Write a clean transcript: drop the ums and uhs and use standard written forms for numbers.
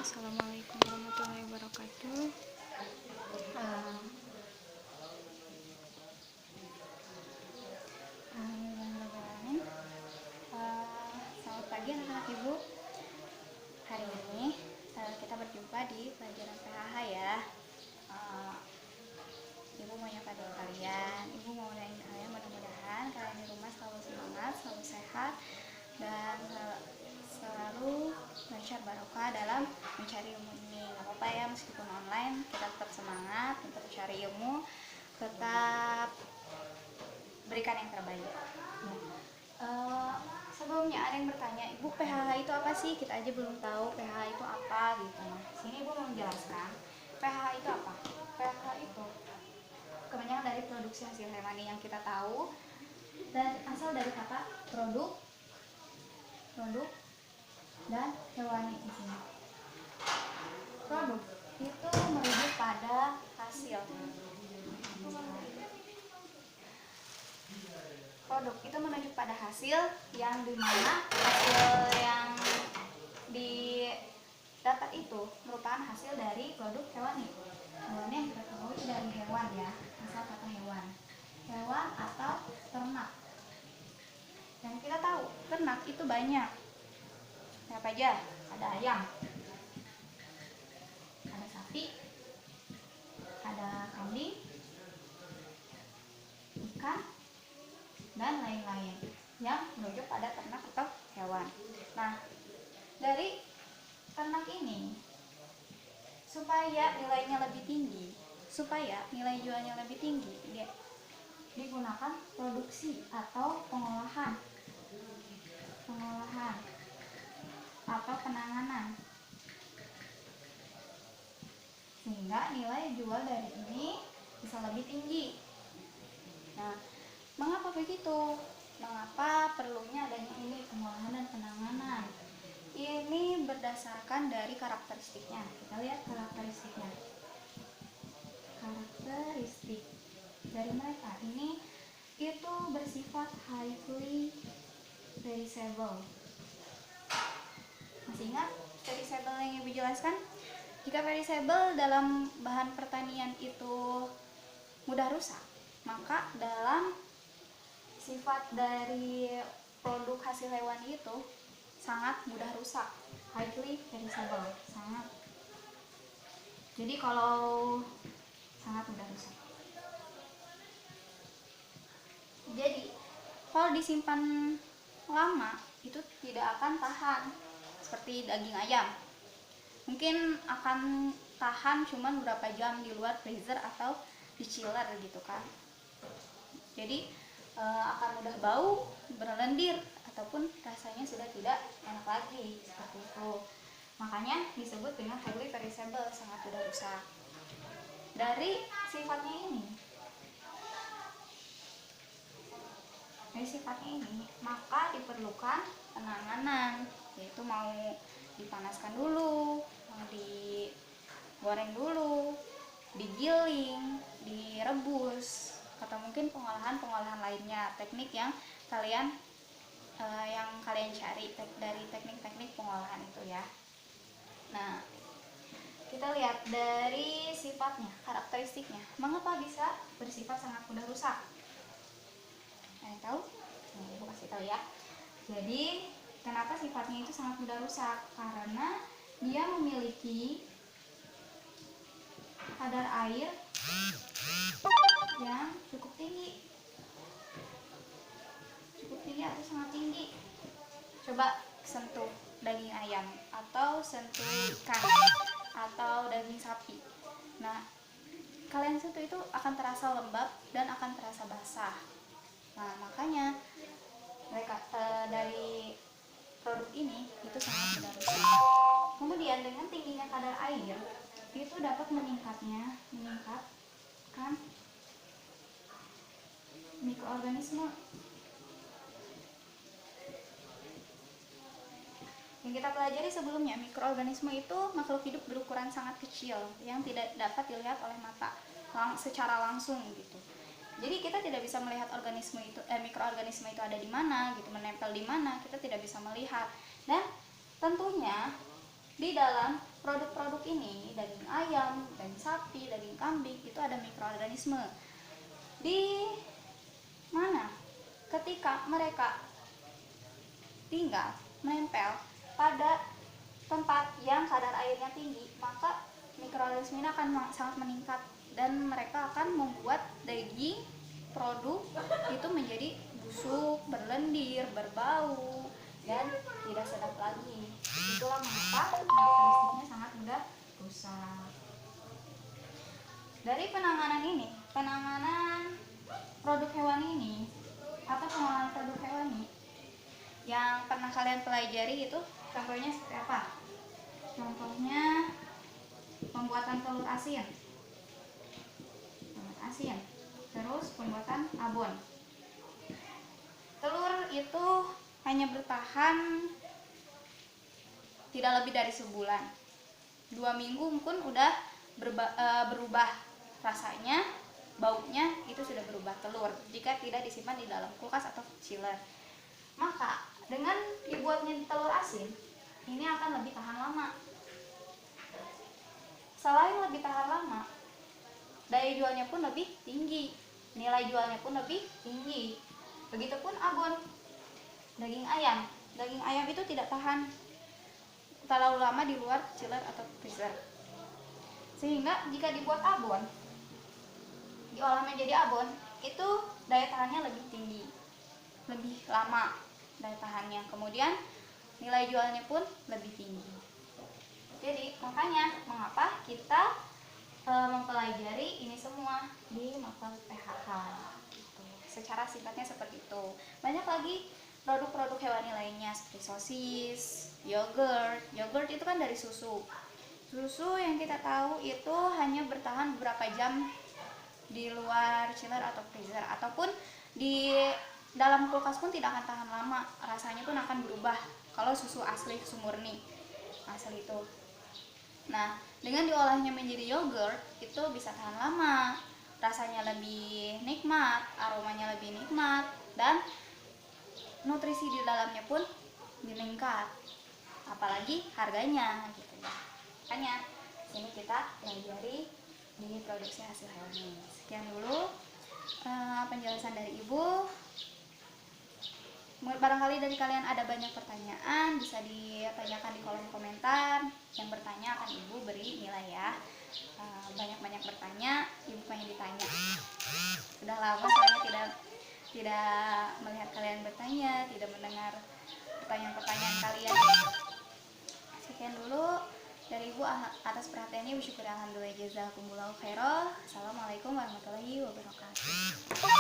Assalamualaikum warahmatullahi wabarakatuh. Alhamdulillahirrahmanirrahim. Selamat pagi anak-anak ibu. Hari ini kita berjumpa di pelajaran PHH ya. Ibu mau nyapa dulu kalian. Ibu mau doain kalian mudah-mudahan kalian di rumah selalu semangat, selalu sehat, dan selalu lancar barokah dalam mencari ilmu ini. Gak apa-apa ya, meskipun online kita tetap semangat untuk mencari ilmu, tetap berikan yang terbaik. Sebelumnya ada yang bertanya, Ibu PHH itu apa sih? Kita aja belum tahu PHH itu apa gitu. Nah, sini Ibu mau menjelaskan PHH itu apa. PHH itu kebanyakan dari produksi hasil hewani yang kita tahu dan asal dari kata produk dan hewani di sini. Produk itu merujuk pada hasil. Produk itu menunjuk pada hasil yang dimana hasil yang didapat itu merupakan hasil dari produk hewani. Hewani yang kita tahu itu dari hewan ya, asal kata hewan atau ternak. Dan kita tahu ternak itu banyak. Apa aja? Ada ayam, ada sapi, ada kambing, ikan, dan lain-lain yang merujuk pada ternak atau hewan. Nah, dari ternak ini supaya nilainya lebih tinggi, supaya nilai jualnya lebih tinggi, dia digunakan produksi atau pengolahan atau penanganan sehingga nilai jual dari ini bisa lebih tinggi. Nah, mengapa begitu? Mengapa perlunya adanya ini pengolahan dan penanganan? Ini berdasarkan dari karakteristiknya. Kita lihat karakteristiknya. Karakteristik dari mereka ini itu bersifat highly perishable. Masih ingat perishable yang Ibu jelaskan? Jika perishable dalam bahan pertanian itu mudah rusak, maka dalam sifat dari produk hasil hewani itu sangat mudah rusak, highly perishable, sangat. Jadi kalau sangat mudah rusak. Jadi kalau disimpan lama itu tidak akan tahan, seperti daging ayam. Mungkin akan tahan cuman berapa jam di luar freezer atau di chiller gitu kan. Jadi akan mudah bau, berlendir, ataupun rasanya sudah tidak enak lagi, seperti itu. Makanya disebut dengan highly perishable, sangat mudah rusak. Dari sifatnya ini, maka diperlukan penanganan, yaitu mau dipanaskan dulu, mau digoreng dulu, digiling, direbus, atau mungkin pengolahan lainnya, teknik yang kalian cari dari teknik-teknik pengolahan itu ya. Nah, kita lihat dari sifatnya, karakteristiknya, mengapa bisa bersifat sangat mudah rusak? Ada yang tahu? Nah, Ibu kasih tahu ya. Jadi kenapa sifatnya itu sangat mudah rusak? Karena dia memiliki kadar air yang cukup tinggi atau sangat tinggi. Coba sentuh daging ayam atau sentuh ikan atau daging sapi. Nah, kalian sentuh itu akan terasa lembab dan akan terasa basah. Nah, makanya mereka dari produk ini itu sangat mudah rusak. Kemudian dengan tingginya kadar air itu dapat meningkatkan mikroorganisme. Yang kita pelajari sebelumnya, mikroorganisme itu makhluk hidup berukuran sangat kecil yang tidak dapat dilihat oleh mata secara langsung gitu. Jadi kita tidak bisa melihat mikroorganisme itu ada di mana gitu, menempel di mana, kita tidak bisa melihat. Dan tentunya di dalam produk-produk ini, daging ayam, daging sapi, daging kambing, itu ada mikroorganisme di mana ketika mereka tinggal menempel pada tempat yang kadar airnya tinggi, maka mikroorganisme ini akan sangat meningkat dan mereka akan membuat daging produk itu menjadi busuk, berlendir, berbau, dan tidak sedap lagi. Itulah mengapa karakteristiknya sangat mudah rusak. Dari penanganan produk hewan ini atau pengolahan produk hewani yang pernah kalian pelajari itu contohnya seperti apa? Contohnya pembuatan telur asin, terus pembuatan abon. Telur itu hanya bertahan tidak lebih dari sebulan, 2 minggu pun udah berubah rasanya, baunya itu sudah berubah telur jika tidak disimpan di dalam kulkas atau chiller. Maka dengan dibuatnya telur asin ini akan lebih tahan lama. Selain lebih tahan lama, daya jualnya pun lebih tinggi, nilai jualnya pun lebih tinggi. Begitupun abon, daging ayam. Daging ayam itu tidak tahan terlalu lama di luar chiller atau freezer. Sehingga jika dibuat abon, diolah menjadi abon, itu daya tahannya lebih tinggi, lebih lama daya tahannya. Kemudian nilai jualnya pun lebih tinggi. Jadi makanya mengapa kita mempelajari ini semua di mata PHK gitu. Secara singkatnya seperti itu. Banyak lagi produk-produk hewani lainnya seperti sosis, yogurt. Yogurt itu kan dari susu. Susu yang kita tahu itu hanya bertahan beberapa jam di luar chiller atau freezer, ataupun di dalam kulkas pun tidak akan tahan lama. Rasanya pun akan berubah kalau susu asli, susu murni asli itu. Nah, dengan diolahnya menjadi yogurt itu bisa tahan lama, rasanya lebih nikmat, aromanya lebih nikmat, dan nutrisi di dalamnya pun meningkat. Apalagi harganya gitu ya. Makanya sini kita pelajari di produksi hasil hewani. Sekian dulu penjelasan dari Ibu. Barangkali dari kalian ada banyak pertanyaan, bisa ditanyakan di kolom komentar. Yang bertanya akan Ibu beri nilai ya. Banyak-banyak bertanya, Ibu pengen ditanya. Sudah lama soalnya tidak melihat kalian bertanya, tidak mendengar pertanyaan-pertanyaan kalian. Sekian dulu dari Ibu atas perhatiannya. Bersyukur alhamdulillah, jazakumullahu khairan. Assalamualaikum warahmatullahi wabarakatuh.